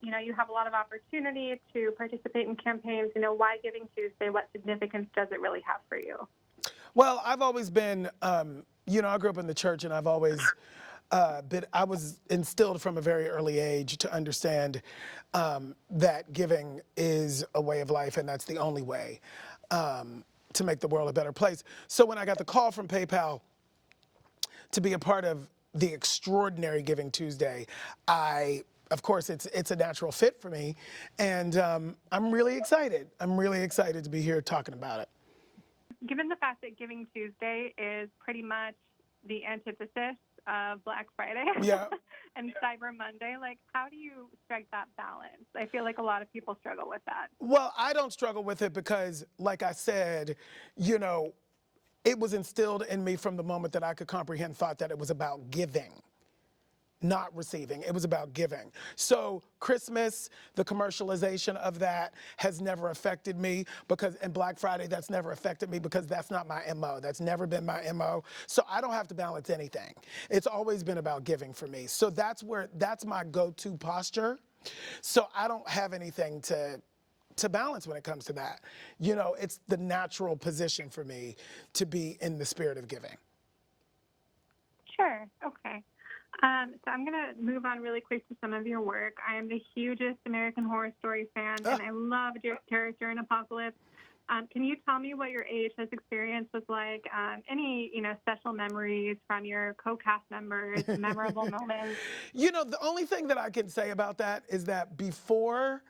you have a lot of opportunity to participate in campaigns. Why Giving Tuesday? What significance does it really have for you? Well, I've always been, I grew up in the church, and I've always I was instilled from a very early age to understand that giving is a way of life, and that's the only way to make the world a better place. So when I got the call from PayPal to be a part of the extraordinary Giving Tuesday, of course, it's a natural fit for me, and I'm really excited. I'm really excited to be here talking about it. Given the fact that Giving Tuesday is pretty much the antithesis of Black Friday Yeah. and Cyber Monday, how do you strike that balance? I feel like a lot of people struggle with that. Well, I don't struggle with it because, like I said, it was instilled in me from the moment that I could comprehend thought that it was about giving, not receiving. It was about giving. So Christmas, the commercialization of that has never affected me and Black Friday, that's never affected me because that's not my MO. That's never been my MO. So I don't have to balance anything. It's always been about giving for me. So that's my go-to posture. So I don't have anything to balance when it comes to that. It's the natural position for me to be in the spirit of giving. Sure. Okay. So I'm going to move on really quick to some of your work. I am the hugest American Horror Story fan, and I love your character in Apocalypse. Can you tell me what your AHS experience was like? Any, special memories from your co-cast members, memorable moments? The only thing that I can say about that is that before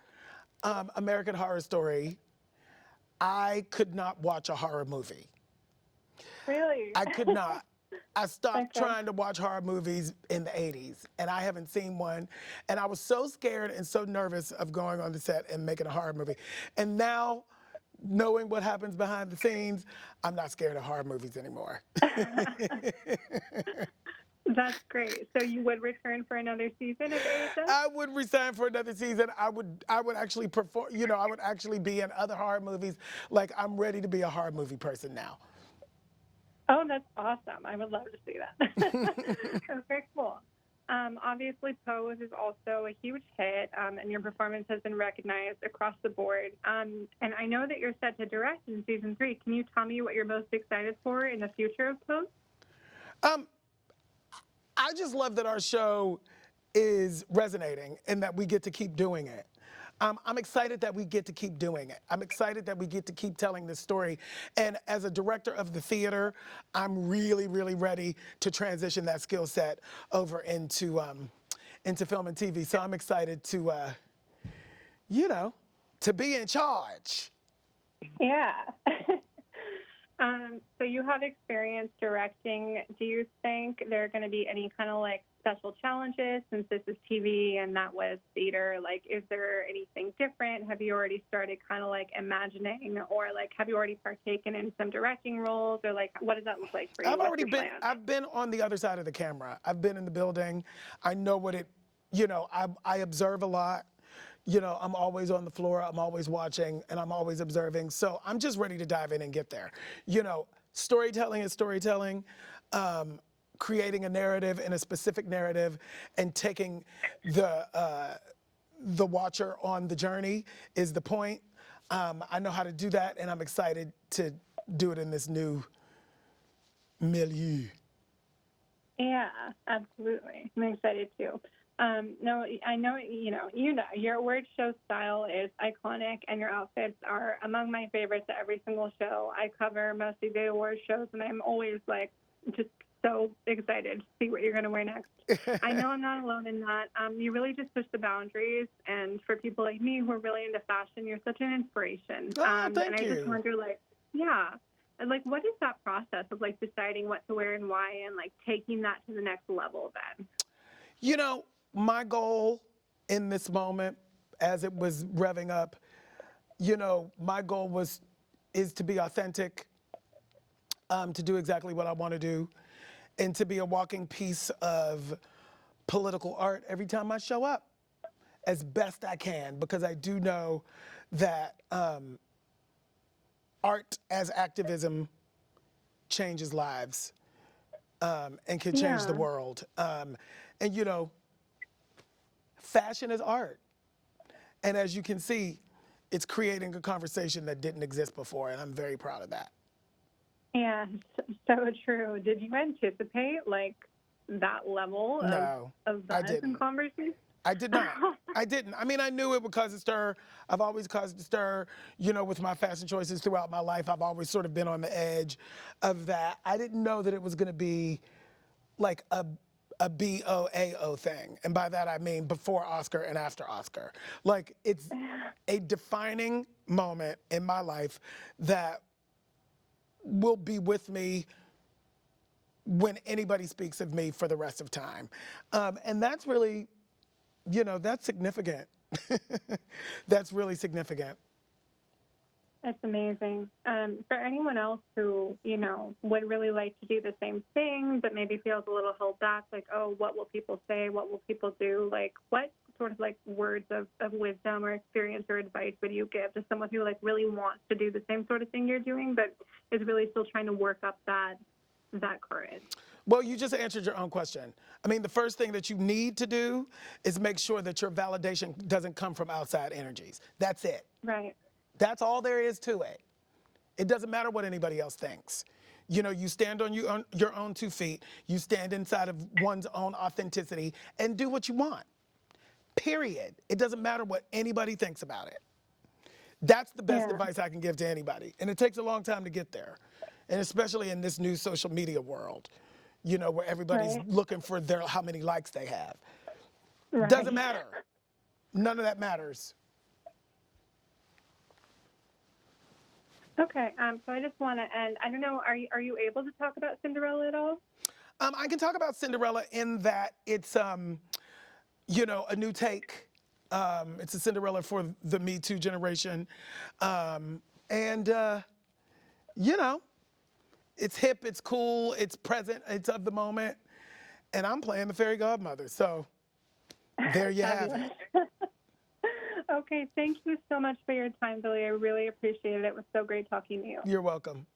American Horror Story, I could not watch a horror movie. Really? I could not. I stopped trying to watch horror movies in the 80s, and I haven't seen one. And I was so scared and so nervous of going on the set and making a horror movie. And now, knowing what happens behind the scenes, I'm not scared of horror movies anymore. That's great. So you would return for another season of AHS? I would resign for another season. I would actually perform, I would actually be in other horror movies. Like, I'm ready to be a horror movie person now. Oh, that's awesome. I would love to see that. Okay, cool. Obviously, Pose is also a huge hit, and your performance has been recognized across the board. And I know that you're set to direct in season 3. Can you tell me what you're most excited for in the future of Pose? I just love that our show is resonating and that we get to keep doing it. I'm excited that we get to keep doing it. I'm excited that we get to keep telling this story. And as a director of the theater, I'm really, really ready to transition that skill set over into film and TV. So I'm excited to, to be in charge. Yeah. So you have experience directing. Do you think there are going to be any kind of special challenges since this is TV and that was theater? Is there anything different? Have you already started kind of imagining, or have you already partaken in some directing roles, or what does that look like for you? I've been on the other side of the camera. I've been in the building. I know what I observe a lot. I'm always on the floor, I'm always watching, and I'm always observing. So I'm just ready to dive in and get there. Storytelling is storytelling. Creating a narrative and a specific narrative and taking the watcher on the journey is the point. I know how to do that, and I'm excited to do it in this new milieu. Yeah, absolutely. I'm excited too. No, I know, your award show style is iconic, and your outfits are among my favorites at every single show. I cover mostly the award shows, and I'm always just so excited to see what you're going to wear next. I know I'm not alone in that. You really just push the boundaries, and for people like me who are really into fashion, you're such an inspiration. Thank you. And I just wonder, and what is that process of deciding what to wear and why, and taking that to the next level then? My goal in this moment, as it was revving up, my goal is to be authentic, to do exactly what I want to do, and to be a walking piece of political art every time I show up, as best I can, because I do know that art as activism changes lives and can change the world. And fashion is art. And as you can see, it's creating a conversation that didn't exist before, and I'm very proud of that. Yeah, so true. Did you anticipate like that level No, of I buzz and didn't. conversation? I did not. I didn't. I mean, I knew it would cause a stir. I've always caused a stir, with my fashion choices throughout my life. I've always sort of been on the edge of that. I didn't know that it was going to be like a BOAO thing. And by that, I mean before Oscar and after Oscar. Like, it's a defining moment in my life that will be with me when anybody speaks of me for the rest of time. And that's really, that's significant. That's really significant. That's amazing. For anyone else who, would really like to do the same thing, but maybe feels a little held back, like, oh, what will people say? What will people do? Like, what sort of like words of wisdom or experience or advice would you give to someone who like really wants to do the same sort of thing you're doing, but is really still trying to work up that courage? Well, you just answered your own question. I mean, the first thing that you need to do is make sure that your validation doesn't come from outside energies. That's it. Right. That's all there is to it. It doesn't matter what anybody else thinks. You stand on your own 2 feet, you stand inside of one's own authenticity and do what you want. Period. It doesn't matter what anybody thinks about it. That's the best advice I can give to anybody. And it takes a long time to get there. And especially in this new social media world, where everybody's looking for how many likes they have. Right. Doesn't matter. None of that matters. Okay, so I just want to end. I don't know. Are you able to talk about Cinderella at all? I can talk about Cinderella in that it's, a new take. It's a Cinderella for the Me Too generation, and it's hip, it's cool, it's present, it's of the moment, and I'm playing the fairy godmother. So there you have it. Okay, thank you so much for your time, Billy. I really appreciate it. It was so great talking to you. You're welcome.